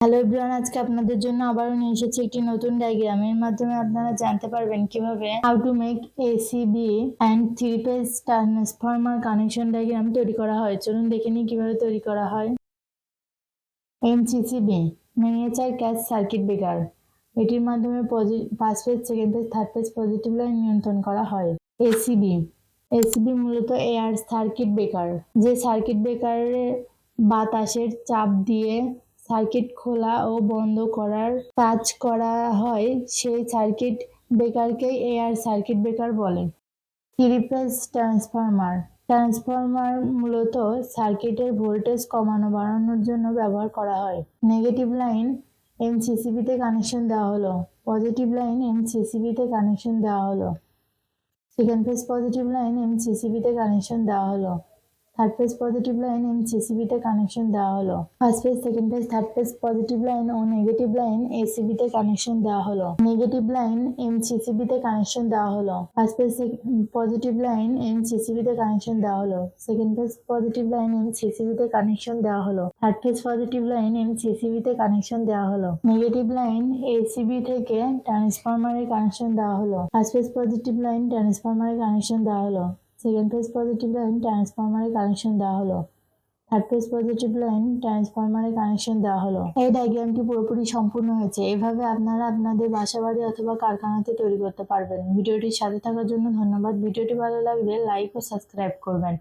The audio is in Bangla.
হ্যালো এভরিওয়ান, আজকে আপনাদের জন্য আবারও নিয়ে এসেছি একটি নতুন ডায়াগ্রাম। এর মাধ্যমে আপনারা জানতে পারবেন কিভাবে how to make ACB and three phase transformer connection diagram তৈরি করা হয়। চলুন দেখে নিই কিভাবে তৈরি করা হয়। MCCB miniature cash circuit breaker, এটির মাধ্যমে first phase, second phase, third phase positive line নিয়ন্ত্রণ করা হয়। এসিবি এসিবি মূলত এয়ার সার্কিট ব্রেকার, যে সার্কিট ব্রেকারে বাতাসের চাপ দিয়ে সার্কিট খোলা ও বন্ধ করার কাজ করা হয়, সেই সার্কিট ব্রেকারকেই এয়ার সার্কিট ব্রেকার বলে। থ্রি ফেজ ট্রান্সফরমার মূলত সার্কিটের ভোল্টেজ কমানো বাড়ানোর জন্য ব্যবহার করা হয়। নেগেটিভ লাইন এমসিসিবিতে কানেকশন দেওয়া হলো, পজিটিভ লাইন এমসিসিবিতে কানেকশন দেওয়া হলো, সেকেন্ড ফেজ পজিটিভ লাইন এমসিসিবিতে কানেকশন দেওয়া হলো, থার্ড ফেজ পজিটিভ লাইন এমসিসিবিতে কানেকশন দেওয়া হলো, first phase, second phase, third phase positive line ও নেগেটিভ লাইন এসিবিতে কানেকশন দেওয়া হলো। নেগেটিভ লাইন এমসিসিবিতে কানেকশন দেওয়া হলো, ফার্স্ট ফেজ পজিটিভ লাইন এমসিসিবিতে কানেকশন দেওয়া হলো, সেকেন্ড ফেজ পজিটিভ লাইন এমসিসিবিতে কানেকশন দেওয়া হলো, থার্ড ফেজ পজিটিভ লাইন এমসিসিবিতে কানেকশন দেওয়া হলো। নেগেটিভ লাইন এসিবি থেকে ট্রান্সফরমারে কানেকশন দেওয়া হলো, ফার্স্ট ফেজ পজিটিভ লাইন ট্রান্সফরমারে কানেকশন দেওয়া হলো, সেকেন্ড ফেজ পজিটিভ লাইন ট্রান্সফরমারে কানেকশন দেওয়া হলো, থার্ড ফেজ পজিটিভ লাইন ট্রান্সফরমারে কানেকশন দেওয়া হলো। এই ডায়াগ্রামটি পুরোপুরি সম্পূর্ণ হয়েছে। এভাবে আপনারা আপনাদের বাসাবাড়ি অথবা কারখানাতে তৈরি করতে পারবেন। ভিডিওটির সাথে থাকার জন্য ধন্যবাদ। ভিডিওটি ভালো লাগলে লাইক ও সাবস্ক্রাইব করবেন।